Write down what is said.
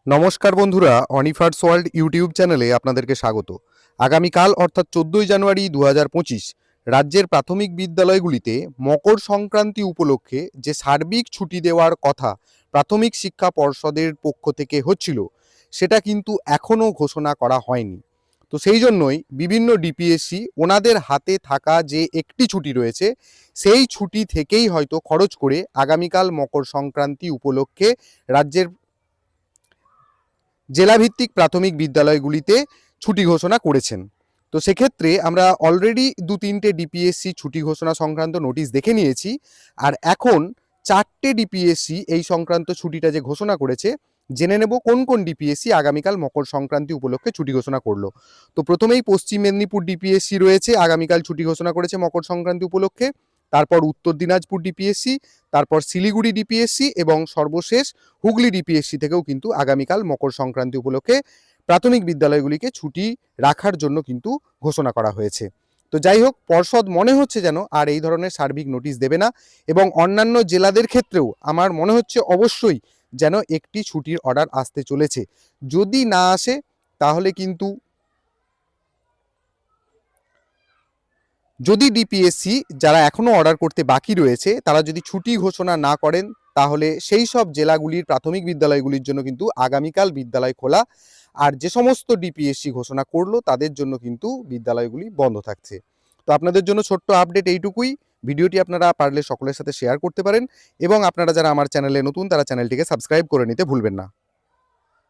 নমস্কার বন্ধুরা, অনিফার্স world YouTube চ্যানেলে আপনাদেরকে স্বাগত। আগামীকাল অর্থাৎ 14ই জানুয়ারি 2025 রাজ্যের প্রাথমিক বিদ্যালয়গুলিতে মকর সংক্রান্তি উপলক্ষে যে সার্বিক ছুটি দেওয়ার কথা প্রাথমিক শিক্ষা পর্ষদের পক্ষ থেকে হচ্ছিল, সেটা কিন্তু এখনও ঘোষণা করা হয়নি। তো সেই জন্যই বিভিন্ন ডিপিএসসি ওনাদের হাতে থাকা যে একটি ছুটি রয়েছে, সেই ছুটি থেকেই হয়তো খরচ করে আগামীকাল মকর সংক্রান্তি উপলক্ষে রাজ্যের জেলাভিত্তিক প্রাথমিক বিদ্যালয়গুলিতে ছুটি ঘোষণা করেছেন। তো সেক্ষেত্রে আমরা অলরেডি 2-3টে ডিপিএসসি ছুটি ঘোষণা সংক্রান্ত নোটিশ দেখে নিয়েছি, আর এখন 4টে ডিপিএসসি এই সংক্রান্ত ছুটিটা যে ঘোষণা করেছে, জেনে নেব কোন কোন ডিপিএসসি আগামীকাল মকর সংক্রান্তি উপলক্ষে ছুটি ঘোষণা করলো। তো প্রথমেই পশ্চিম মেদিনীপুর ডিপিএসসি রয়েছে, আগামীকাল ছুটি ঘোষণা করেছে মকর সংক্রান্তি উপলক্ষে। তারপর উত্তর দিনাজপুর ডিপিএসসি, তারপর শিলিগুড়ি ডিপিএসসি এবং সর্বশেষ হুগলি ডিপিএসসি থেকেও কিন্তু আগামীকাল মকর সংক্রান্তি উপলক্ষে প্রাথমিক বিদ্যালয়গুলিকে ছুটি রাখার জন্য কিন্তু ঘোষণা করা হয়েছে। তো যাই হোক, পর্ষদ মনে হচ্ছে যেন আর এই ধরনের সার্বিক নোটিশ দেবে না, এবং অন্যান্য জেলাদের ক্ষেত্রেও আমার মনে হচ্ছে অবশ্যই যেন একটি ছুটির অর্ডার আসতে চলেছে। যদি না আসে তাহলে কিন্তু, যদি ডিপিএসসি যারা এখনও অর্ডার করতে বাকি রয়েছে তারা যদি ছুটি ঘোষণা না করেন, তাহলে সেই সব জেলাগুলির প্রাথমিক বিদ্যালয়গুলির জন্য কিন্তু আগামীকাল বিদ্যালয় খোলা, আর যে সমস্ত ডিপিএসসি ঘোষণা করলো তাদের জন্য কিন্তু বিদ্যালয়গুলি বন্ধ থাকছে। তো আপনাদের জন্য ছোট্ট আপডেট এইটুকুই। ভিডিওটি আপনারা পারলে সকলের সাথে শেয়ার করতে পারেন, এবং আপনারা যারা আমার চ্যানেলে নতুন তারা চ্যানেলটিকে সাবস্ক্রাইব করে নিতে ভুলবেন না।